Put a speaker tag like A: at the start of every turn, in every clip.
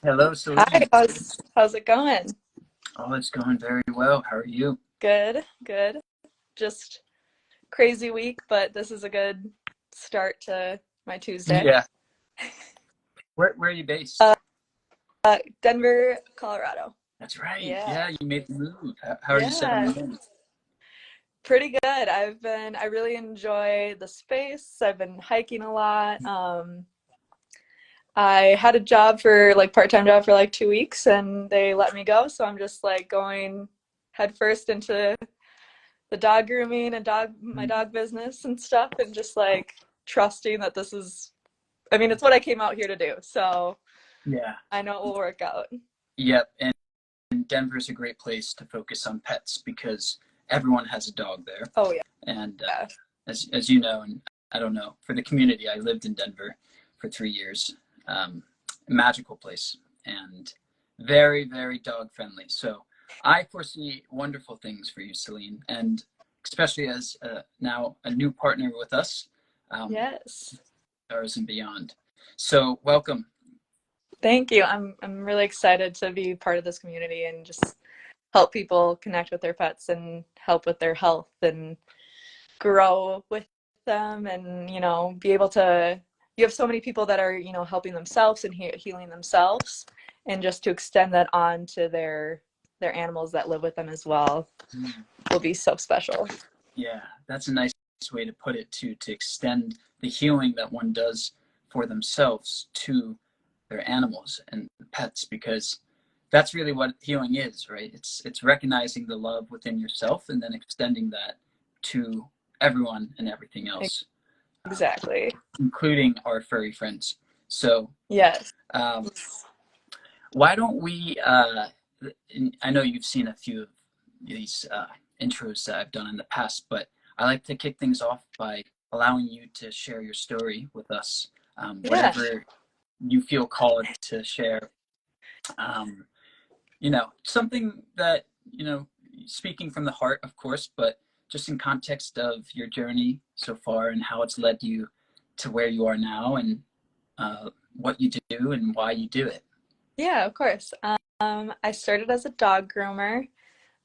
A: Hello,
B: Hi,
A: Celine.
B: how's it going?
A: Oh, it's going very well. How are you?
B: Good, good. Just crazy week, but this is a good start to my Tuesday.
A: Yeah. Where are you
B: Uh,
A: based?
B: Denver, Colorado.
A: That's right.
B: Yeah,
A: Yeah, you made the move. How are you
B: yeah,
A: settling in?
B: pretty good. I really enjoy the space. I've been hiking a lot. I had a job for like part-time job for like 2 weeks and they let me go, so I'm just like going headfirst into the dog grooming and my dog business and stuff, and just like trusting that this is, I mean, it's what I came out here to do, so
A: Yeah.
B: I know it will work out.
A: Yep. And Denver's a great place to focus on pets because everyone has a dog there.
B: Oh yeah.
A: And as you know, and I don't know, for the community, I lived in Denver for 3 years. Magical place and very, very dog friendly. So I foresee wonderful things for you, Celine, and especially as now a new partner with us, um,
B: Yes,
A: Stars and Beyond. So welcome.
B: thank you. I'm really excited to be part of this community and just help people connect with their pets and help with their health and grow with them, and be able to, you have so many people that are helping themselves and healing themselves, and just to extend that on to their animals that live with them as well will be so special.
A: Yeah, that's a nice way to put it too, to extend the healing that one does for themselves to their animals and pets, because that's really what healing is, right? It's recognizing the love within yourself and then extending that to everyone and everything else,
B: Exactly.
A: including our furry friends. So
B: Yes.
A: um, why don't we I know you've seen a few of these intros that I've done in the past, but I like to kick things off by allowing you to share your story with us,
B: Yeah.
A: whatever you feel called to share. um, something that, speaking from the heart, of course, but just in context of your journey so far and how it's led you to where you are now, and what you do and why you do it.
B: Yeah, of course. I started as a dog groomer.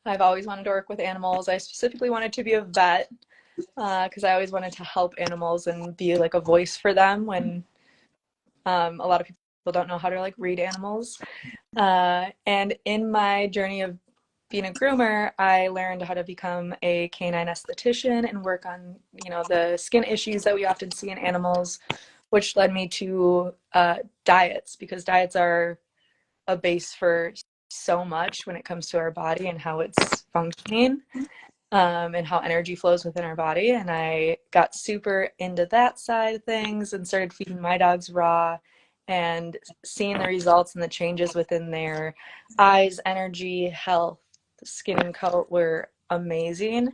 B: I've always wanted to work with animals. I specifically wanted to be a vet because I always wanted to help animals and be like a voice for them when a lot of people don't know how to like read animals. And in my journey of being a groomer, I learned how to become a canine esthetician and work on, the skin issues that we often see in animals, which led me to diets, because diets are a base for so much when it comes to our body and how it's functioning, and how energy flows within our body. And I got super into that side of things and started feeding my dogs raw and seeing the results and the changes within their eyes, energy, health, skin, and coat were amazing.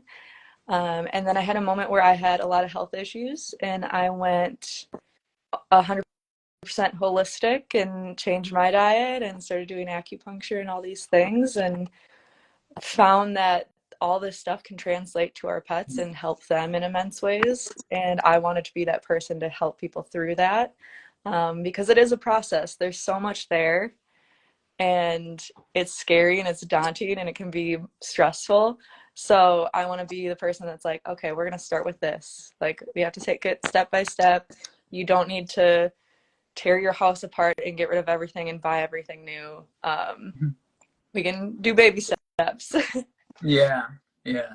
B: And then I had a moment where I had a lot of health issues, and I went 100% holistic and changed my diet and started doing acupuncture and all these things, and found that all this stuff can translate to our pets and help them in immense ways. And I wanted to be that person to help people through that, because it is a process. There's so much there, and it's scary and it's daunting and it can be stressful. So I want to be the person that's like, okay, we're going to start with this. Like, we have to take it step by step. You don't need to tear your house apart and get rid of everything and buy everything new. We can do baby steps.
A: Yeah, yeah.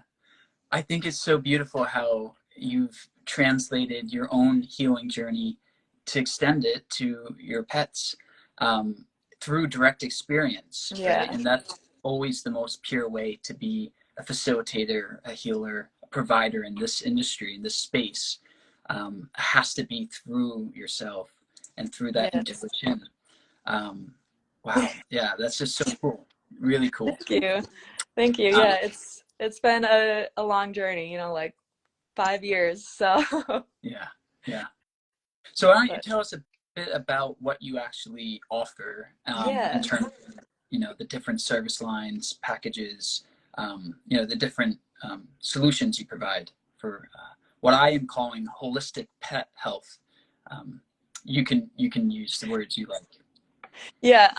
A: I think it's so beautiful how you've translated your own healing journey to extend it to your pets, um, through direct experience, right?
B: Yeah.
A: And that's always the most pure way to be a facilitator, a healer, a provider in this industry, in this space. Has to be through yourself and through that
B: Yes.
A: intuition. Um, wow, yeah, that's just so cool. Really cool.
B: Thank you. Thank you.
A: Um,
B: Yeah, it's been a long journey, like 5 years. So,
A: yeah, yeah. So why don't you
B: but
A: tell us a bit about what you actually offer, in
B: yeah.
A: terms of, the different service lines, packages, the different solutions you provide for what I am calling holistic pet health. Um, you can use the words you like.
B: Yeah,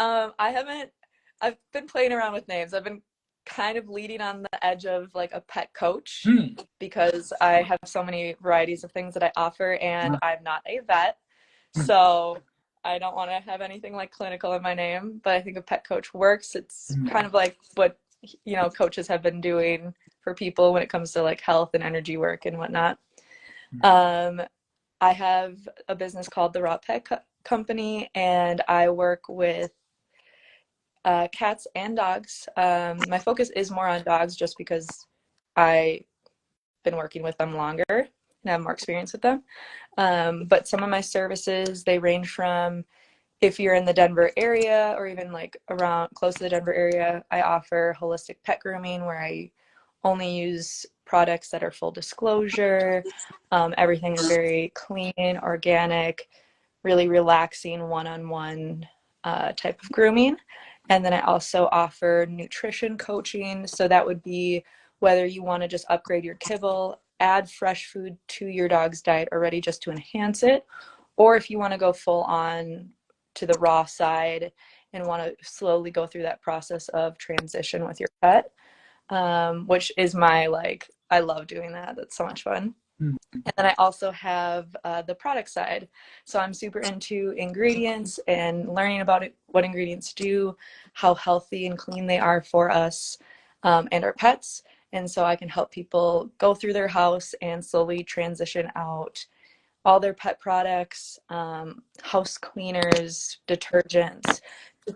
B: I've been playing around with names. I've been kind of leading on the edge of like a pet coach
A: Hmm.
B: because I have so many varieties of things that I offer and
A: Ah,
B: I'm not a vet.
A: hmm,
B: So I don't want to have anything like clinical in my name, but I think a pet coach works. It's
A: hmm,
B: kind of like what, coaches have been doing for people when it comes to like health and energy work and whatnot. Um, I have a business called the Raw Pet Company, and I work with cats and dogs. My focus is more on dogs just because I've been working with them longer and have more experience with them. But some of my services, they range from if you're in the Denver area or even like around close to the Denver area, I offer holistic pet grooming where I only use products that are full disclosure. Everything is very clean, organic, really relaxing one-on-one type of grooming. And then I also offer nutrition coaching. So that would be whether you want to just upgrade your kibble, add fresh food to your dog's diet already just to enhance it, or if you want to go full on to the raw side and want to slowly go through that process of transition with your pet, which is my like, I love doing that. That's so much fun.
A: hmm.
B: And then I also have the product side. So I'm super into ingredients and learning about it, what ingredients do, how healthy and clean they are for us and our pets. And so I can help people go through their house and slowly transition out all their pet products, house cleaners, detergents,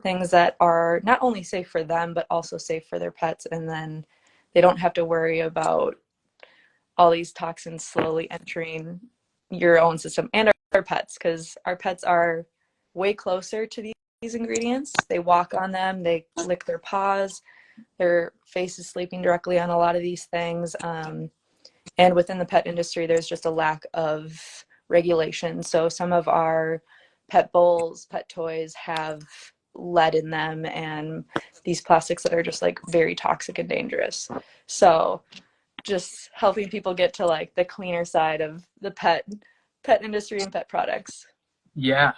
B: things that are not only safe for them, but also safe for their pets. And then they don't have to worry about all these toxins slowly entering your own system and our pets, because our pets are way closer to these ingredients. They walk on them, they lick their paws, their face is sleeping directly on a lot of these things. And within the pet industry, there's just a lack of regulation. So some of our pet bowls, pet toys have lead in them and these plastics that are just like very toxic and dangerous. So just helping people get to like the cleaner side of the pet industry and pet products.
A: Yeah,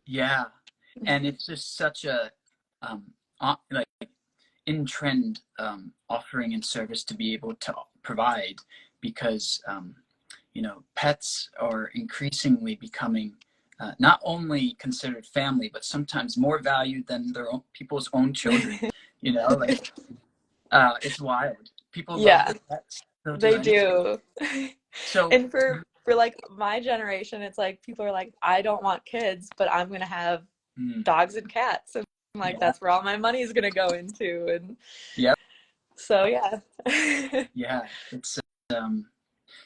A: yeah, and it's just such a like in trend offering and service to be able to provide because pets are increasingly becoming not only considered family but sometimes more valued than their own people's own children. Like it's wild. People love
B: Yeah,
A: their pets. They'll do
B: they
A: anything.
B: do.
A: So
B: And for like my generation, it's like people are like, I don't want kids, but I'm gonna have
A: mm,
B: dogs and cats, and I'm like,
A: yeah,
B: that's where all my money is gonna go into. And
A: yeah,
B: so yeah.
A: yeah. It's um,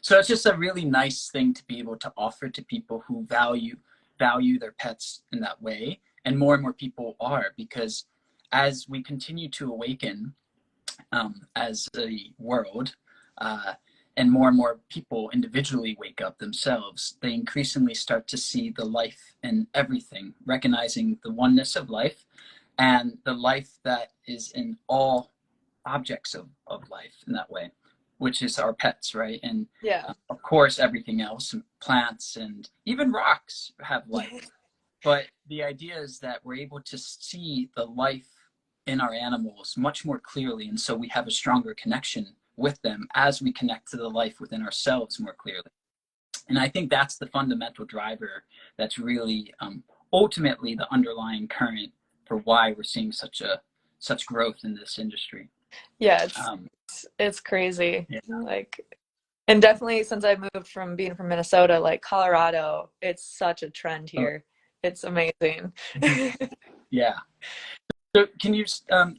A: so it's just a really nice thing to be able to offer to people who value their pets in that way, and more people are, because as we continue to awaken as a world, uh, and more people individually wake up themselves, they increasingly start to see the life in everything, recognizing the oneness of life and the life that is in all objects of life in that way, which is our pets, right? And
B: Yeah.
A: of course, everything else, and plants and even rocks have life. But the idea is that we're able to see the life in our animals much more clearly. And so we have a stronger connection with them as we connect to the life within ourselves more clearly. And I think that's the fundamental driver that's really ultimately the underlying current for why we're seeing such growth in this industry.
B: Yeah,
A: Um,
B: it's crazy.
A: yeah.
B: Like, and definitely since I moved from being from Minnesota, like Colorado, it's such a trend
A: Oh,
B: here. It's amazing.
A: yeah. So can you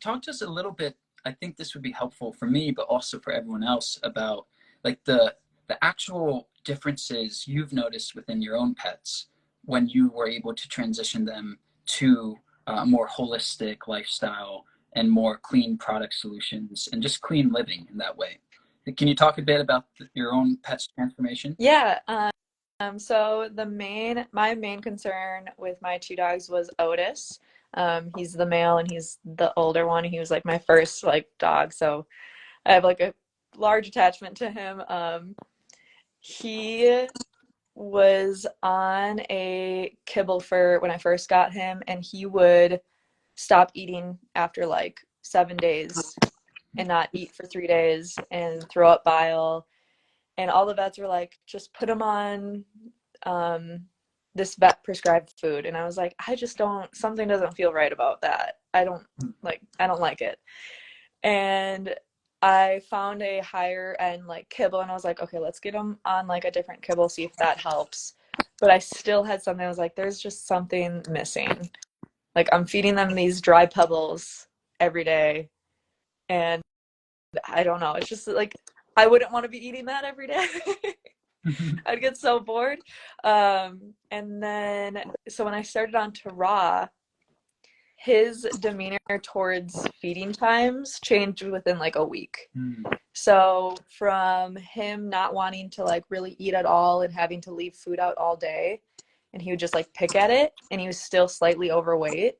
A: talk to us a little bit? I think this would be helpful for me, but also for everyone else, about like the actual differences you've noticed within your own pets when you were able to transition them to a more holistic lifestyle and more clean product solutions and just clean living in that way. Can you talk a bit about your own pet's transformation?
B: Yeah, so my main concern with my two dogs was Otis. He's the male and he's the older one. He was like my first like dog, so I have like a large attachment to him. He was on a kibble for when I first got him, and he would stop eating after like 7 days and not eat for 3 days and throw up bile. And all the vets were like, just put him on this vet prescribed food. And I was like, I just don't, something doesn't feel right about that. I don't like it. And I found a higher end like kibble, and I was like, okay, let's get him on like a different kibble, see if that helps. But I still had something, I was like, there's just something missing. Like, I'm feeding them these dry pebbles every day, and I don't know. It's just like I wouldn't want to be eating that every day. I'd get so bored. And then, so when I started on to raw, his demeanor towards feeding times changed within like a week. So from him not wanting to like really eat at all and having to leave food out all day, and he would just like pick at it, and he was still slightly overweight,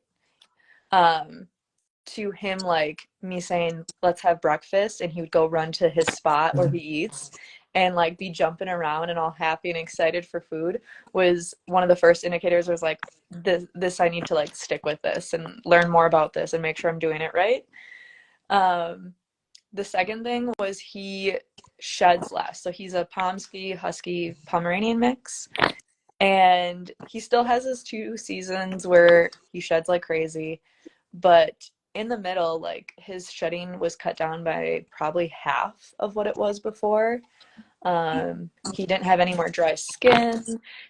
B: to him like me saying, let's have breakfast, and he would go run to his spot where he eats and like be jumping around and all happy and excited for food, was one of the first indicators. Was like, this I need to like stick with this and learn more about this and make sure I'm doing it right. The second thing was he sheds less. So he's a Pomsky Husky Pomeranian mix, and he still has his 2 seasons where he sheds like crazy, but in the middle, like his shedding was cut down by probably half of what it was before. He didn't have any more dry skin.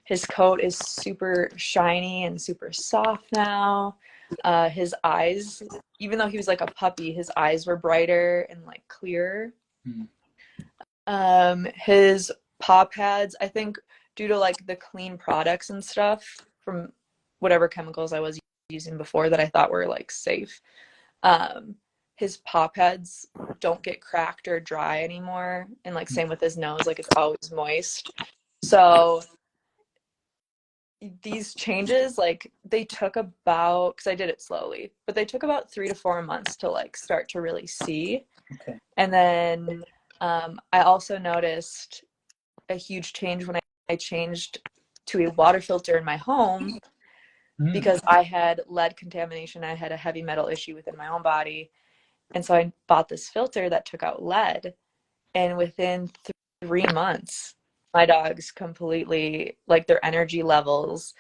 B: His coat is super shiny and super soft now. His eyes, even though he was like a puppy, his eyes were brighter and like clearer. His paw pads, I think due to like the clean products and stuff from whatever chemicals I was using before that I thought were like safe, his paw pads don't get cracked or dry anymore. And like same with his nose, like it's always moist. So these changes, like they took about, because I did it slowly, but they took about 3 to 4 months to like start to really see.
A: Okay.
B: And then I also noticed a huge change when I changed to a water filter in my home, because I had lead contamination. I had a heavy metal issue within my own body. And so I bought this filter that took out lead. And within 3 months, my dogs completely, like their energy levels,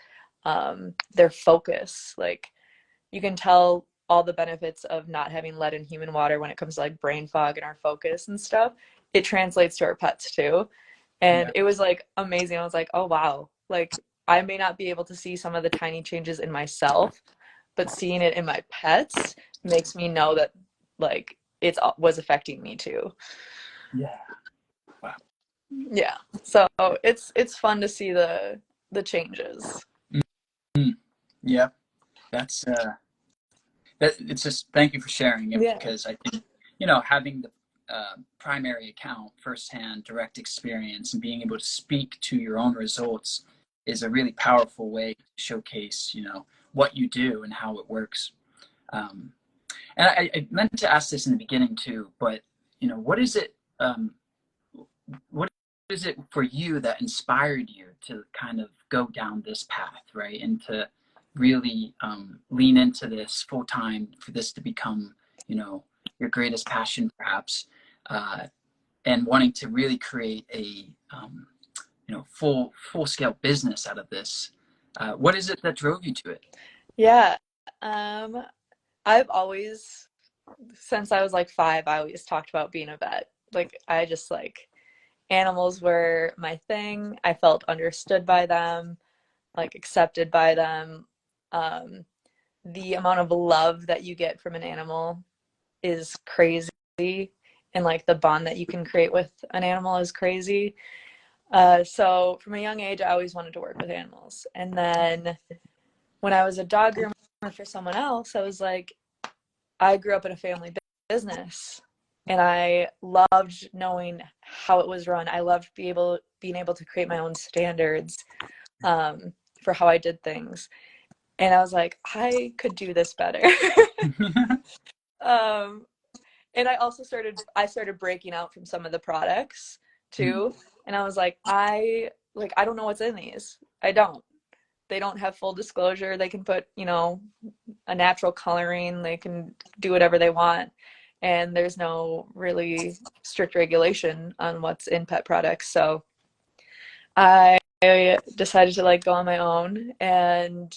B: their focus, like you can tell all the benefits of not having lead in human water when it comes to like brain fog and our focus and stuff. It translates to our pets too. And it was like amazing. I was like, oh, wow. Like I may not be able to see some of the tiny changes in myself, but seeing it in my pets makes me know that like it was affecting me too.
A: Yeah. Wow.
B: Yeah. So it's fun to see the changes.
A: Yeah. That's that. It's just, thank you for sharing it,
B: Yeah.
A: because I think, having the primary account, firsthand, direct experience, and being able to speak to your own results is a really powerful way to showcase, what you do and how it works. Um, and I meant to ask this in the beginning too, but what is it? What is it for you that inspired you to kind of go down this path, right? And to really lean into this full time, for this to become, your greatest passion, perhaps, and wanting to really create a, full scale business out of this. What is it that drove you to it?
B: Yeah. I've always, since I was like 5, I always talked about being a vet. Like I just like animals were my thing. I felt understood by them, like accepted by them. Um, the amount of love that you get from an animal is crazy, and like the bond that you can create with an animal is crazy. So from a young age, I always wanted to work with animals. And then when I was a dog groomer for someone else, I was like, I grew up in a family business, and I loved knowing how it was run. I loved being able to create my own standards for how I did things. And I was like, I could do this better. um, and I started breaking out from some of the products too. And I was like, I like, I don't know what's in these. I don't. They don't have full disclosure. They can put, you know, a natural coloring. They can do whatever they want. And there's no really strict regulation on what's in pet products. So I decided to like go on my own and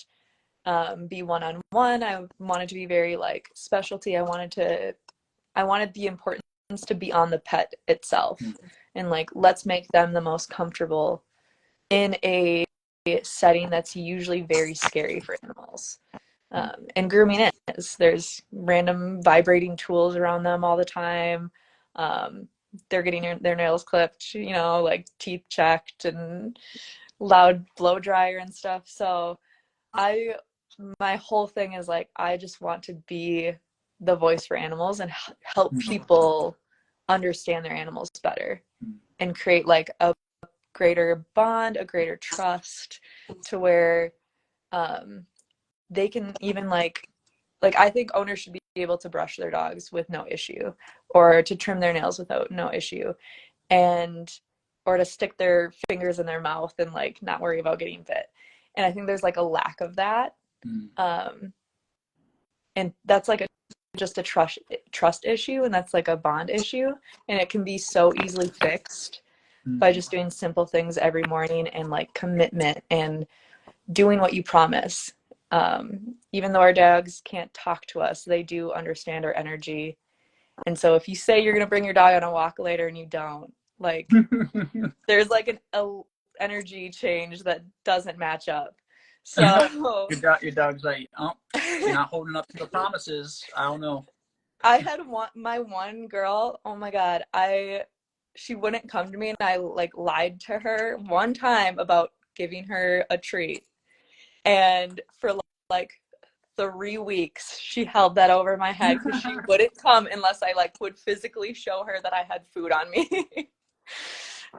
B: be one-on-one. I wanted to be very like specialty. I wanted the importance to be on the pet itself, and like, let's make them the most comfortable in a setting that's usually very scary for animals. And grooming there's random vibrating tools around them all the time. They're getting their nails clipped, you know, like teeth checked and loud blow dryer and stuff. So I my whole thing is like, I just want to be the voice for animals and help people understand their animals better and create like a greater bond, a greater trust, to where they can even like I think owners should be able to brush their dogs with no issue, or to trim their nails without no issue, and or to stick their fingers in their mouth and like not worry about getting bit. And I think there's like a lack of that. And that's like just a trust issue, and that's like a bond issue, and it can be so easily fixed by just doing simple things every morning and like commitment and doing what you promise. Even though our dogs can't talk to us, they do understand our energy. And so if you say you're going to bring your dog on a walk later and you don't, like, there's like an energy change that doesn't match up. So
A: Your dog's like, oh, you're not holding up to the promises. I don't know.
B: I had my one girl, oh my God, she wouldn't come to me, and I like lied to her one time about giving her a treat. And for like 3 weeks, she held that over my head because she wouldn't come unless I like would physically show her that I had food on me.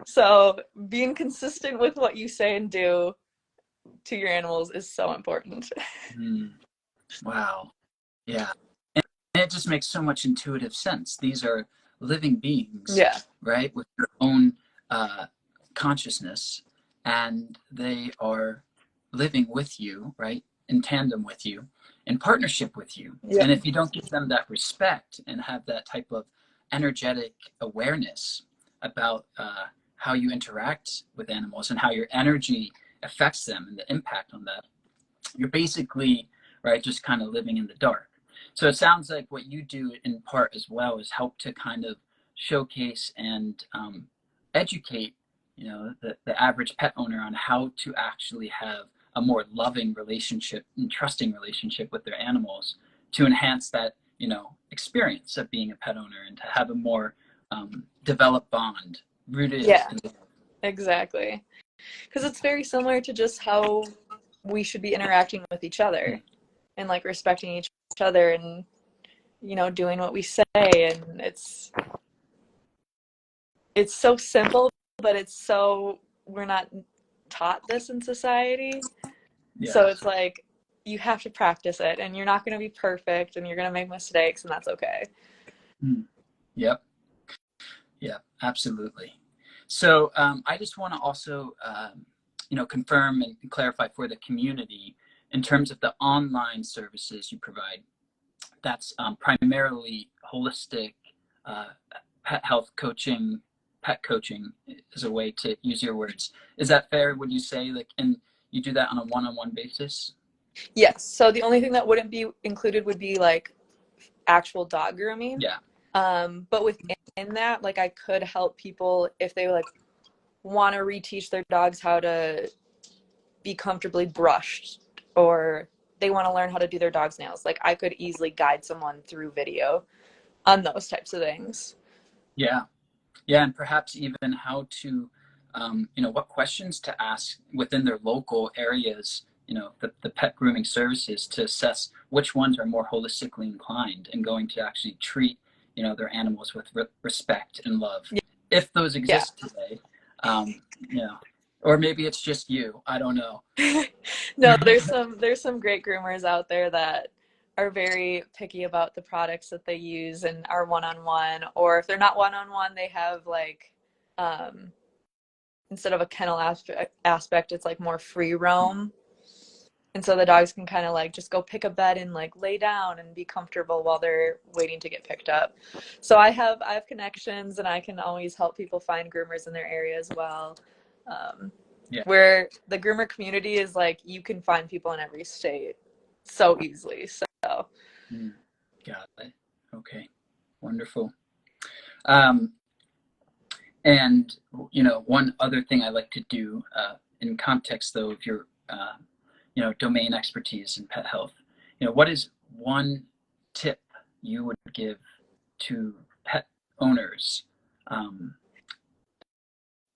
B: So being consistent with what you say and do to your animals is so important.
A: Wow. Yeah. And it just makes so much intuitive sense. These are living beings,
B: Yeah.
A: right, with their own consciousness, and they are living with you, right, in tandem with you, in partnership with you.
B: Yeah.
A: And if you don't give them that respect and have that type of energetic awareness about how you interact with animals and how your energy affects them and the impact on that, you're basically, right, just kind of living in the dark. So it sounds like what you do in part as well is help to kind of showcase and educate, you know, the average pet owner on how to actually have a more loving relationship and trusting relationship with their animals, to enhance that, you know, experience of being a pet owner, and to have a more developed bond rooted
B: Yeah,
A: in the.
B: exactly. Because it's very similar to just how we should be interacting with each other and like respecting each other and, you know, doing what we say. And it's so simple, but we're not taught this in society.
A: Yeah.
B: So it's like, you have to practice it, and you're not going to be perfect, and you're going to make mistakes, and that's okay.
A: Yep. Yeah, absolutely. So I just want to also, you know, confirm and clarify for the community in terms of the online services you provide. That's primarily holistic uh, pet health coaching, pet coaching is a way to use your words. Is that fair? Would you say, like, and you do that on a one-on-one basis?
B: Yes. So the only thing that wouldn't be included would be like actual dog grooming.
A: Yeah.
B: But within that, like, I could help people if they like want to reteach their dogs how to be comfortably brushed, or they want to learn how to do their dog's nails. Like, I could easily guide someone through video on those types of things.
A: Yeah. Yeah, and perhaps even how to, you know, what questions to ask within their local areas, you know, the pet grooming services, to assess which ones are more holistically inclined and going to actually treat, you know, their animals with respect and love, if those
B: Yeah.
A: exist today. You know, or maybe it's just you. I don't know.
B: No, there's some great groomers out there that are very picky about the products that they use and are one-on-one, or if they're not one-on-one, they have like instead of a kennel aspect, it's like more free roam. And so the dogs can kind of like just go pick a bed and like lay down and be comfortable while they're waiting to get picked up. So I have connections, and I can always help people find groomers in their area as well.
A: Yeah.
B: Where the groomer community is like, you can find people in every state so easily. So
A: Got it. Okay. Wonderful. And one other thing I like to do in context, though, of your domain expertise in pet health, what is one tip you would give to pet owners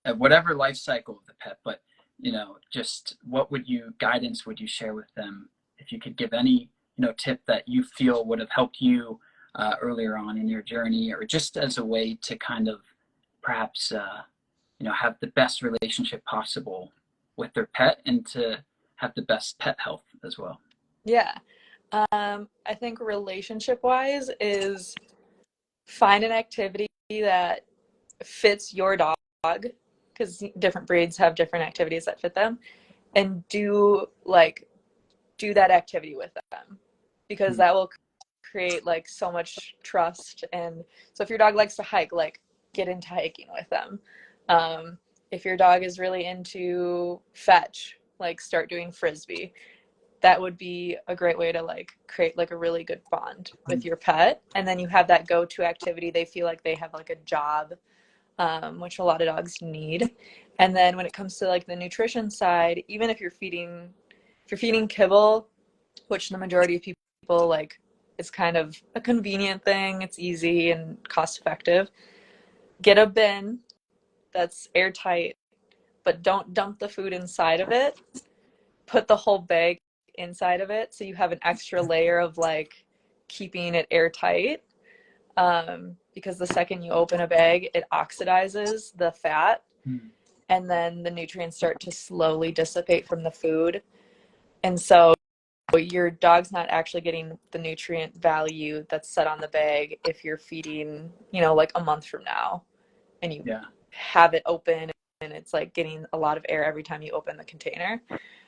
A: at whatever life cycle of the pet, but just what guidance would you share with them if you could give any tip that you feel would have helped you earlier on in your journey, or just as a way to kind of perhaps have the best relationship possible with their pet and to have the best pet health as well?
B: yeah, I think relationship wise is find an activity that fits your dog, because different breeds have different activities that fit them, and do that activity with them, because that will create like so much trust. And so if your dog likes to hike, like get into hiking with them. If your dog is really into fetch, like start doing frisbee. That would be a great way to like create like a really good bond with your pet. And then you have that go-to activity. They feel like they have like a job, which a lot of dogs need. And then when it comes to like the nutrition side, even if you're feeding kibble, which the majority of people like, it's kind of a convenient thing. It's easy and cost effective. Get a bin that's airtight, but don't dump the food inside of it. Put the whole bag inside of it, so you have an extra layer of like keeping it airtight. Because the second you open a bag, it oxidizes the fat, and then the nutrients start to slowly dissipate from the food. And so your dog's not actually getting the nutrient value that's set on the bag if you're feeding, like a month from now, and you have it open and it's like getting a lot of air every time you open the container.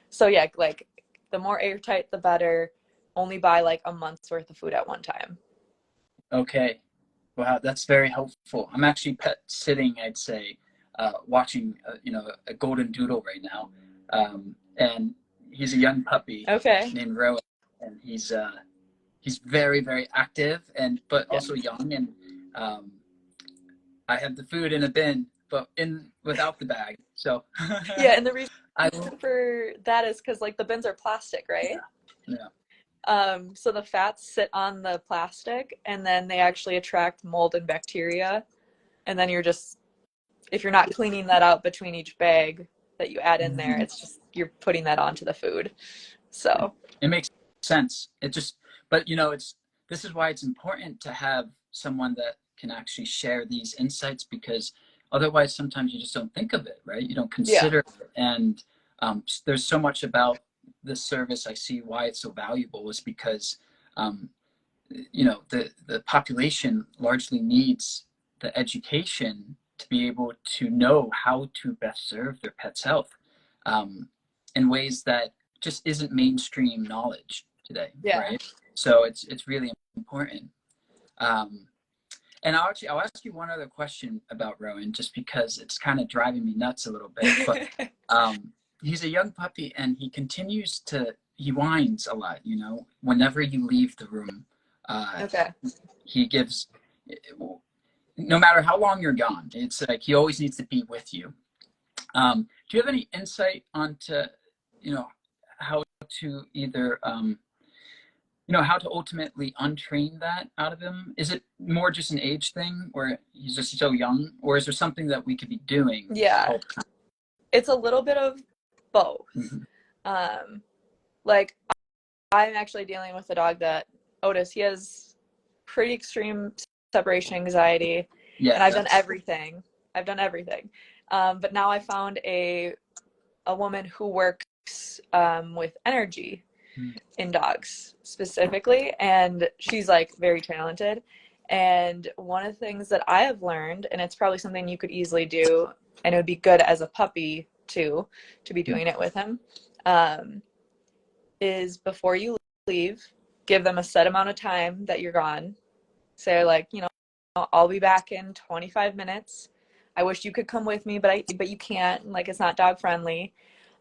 B: So yeah, like the more airtight, the better. Only buy like a month's worth of food at one time.
A: Okay. Wow, that's very helpful. I'm actually pet sitting, I'd say, watching, a golden doodle right now. And he's a young puppy named Rowan, and he's very, very active but also young. And I have the food in a bin, but without the bag. So
B: yeah, and the reason for that is because like the bins are plastic, right?
A: Yeah.
B: So the fats sit on the plastic, and then they actually attract mold and bacteria. And then if you're not cleaning that out between each bag that you add in there, it's just, you're putting that onto the food. So
A: it makes sense. But this is why it's important to have someone that can actually share these insights, because otherwise sometimes you just don't think of it, right? You don't consider it. And there's so much about this service. I see why it's so valuable is because the population largely needs the education to be able to know how to best serve their pet's health in ways that just isn't mainstream knowledge today, right? So it's really important. And I'll ask you one other question about Rowan, just because it's kind of driving me nuts a little bit. But he's a young puppy, and he whines a lot. Whenever you leave the room, he gives. No matter how long you're gone, it's like he always needs to be with you. Do you have any insight onto, how to either how to ultimately untrain that out of him? Is it more just an age thing where he's just so young, or is there something that we could be doing?
B: Yeah, it's a little bit of both. Like I'm actually dealing with a dog that Otis, he has pretty extreme separation anxiety, and I've done everything. But now I found a woman who works with energy in dogs specifically, and she's like very talented. And one of the things that I have learned, and it's probably something you could easily do, and it would be good as a puppy too, to be doing it with him, is before you leave, give them a set amount of time that you're gone. Say like, you know, I'll be back in 25 minutes. I wish you could come with me, but you can't. Like, it's not dog friendly.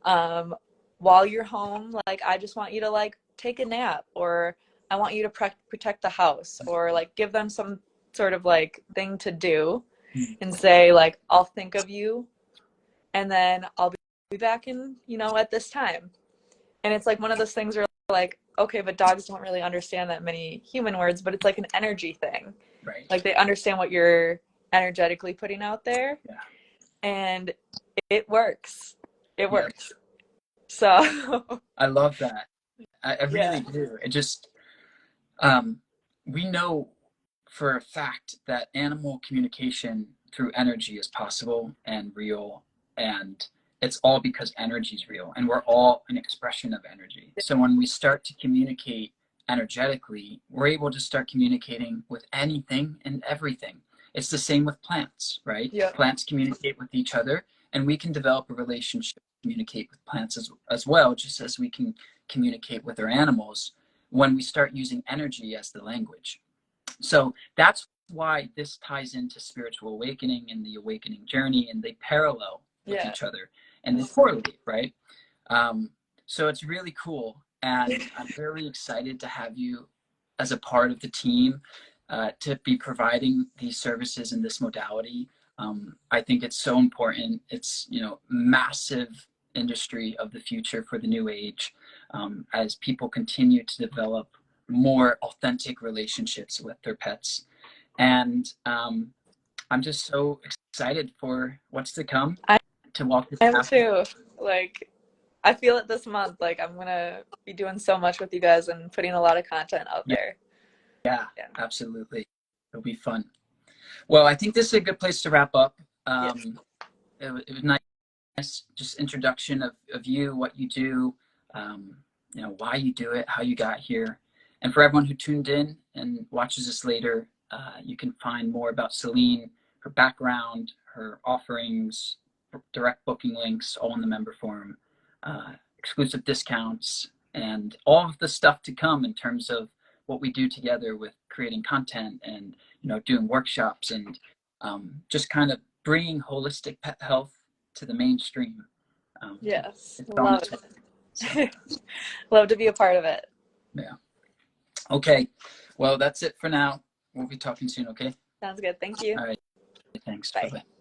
B: While you're home, like, I just want you to like take a nap, or I want you to protect the house, or like give them some sort of like thing to do, and say like, I'll think of you, and then I'll be back in, you know, at this time. And it's like one of those things where like, okay, but dogs don't really understand that many human words, but it's like an energy thing.
A: Right.
B: Like, they understand what you're energetically putting out there.
A: Yeah.
B: And it works. It
A: Yeah.
B: works. So
A: I love that. I really
B: yeah.
A: do. It just, we know for a fact that animal communication through energy is possible and real, and it's all because energy is real, and we're all an expression of energy. So when we start to communicate energetically, we're able to start communicating with anything and everything. It's the same with plants, right?
B: Yep.
A: Plants communicate with each other, and we can develop a relationship, communicate with plants as well, just as we can communicate with our animals when we start using energy as the language. So that's why this ties into spiritual awakening and the awakening journey, and they parallel with each other and they correlate, right? So it's really cool, and I'm very excited to have you as a part of the team, to be providing these services in this modality. I think it's so important. It's, you know, massive industry of the future for the new age, as people continue to develop more authentic relationships with their pets. And I'm just so excited for what's to come,
B: I
A: to walk this
B: am
A: path.
B: too. Like, I feel it this month. Like, I'm gonna be doing so much with you guys and putting a lot of content out
A: Yeah,
B: there.
A: yeah,
B: Yeah.
A: absolutely. It'll be fun. Well, I think this is a good place to wrap up.
B: Yes.
A: It was nice, just introduction of you, what you do, you know, why you do it, how you got here. And for everyone who tuned in and watches this later, you can find more about Celine, her background, her offerings, direct booking links, all in the member forum, exclusive discounts, and all of the stuff to come in terms of what we do together with creating content and, you know, doing workshops and, just kind of bringing holistic pet health to the mainstream.
B: Yes.
A: It's on
B: Love
A: its way. So,
B: it. Love to be a part of it.
A: yeah. Okay. Well, that's it for now. We'll be talking soon. Okay.
B: Sounds good. Thank you.
A: All right. Thanks. Bye
B: Bye.
A: bye.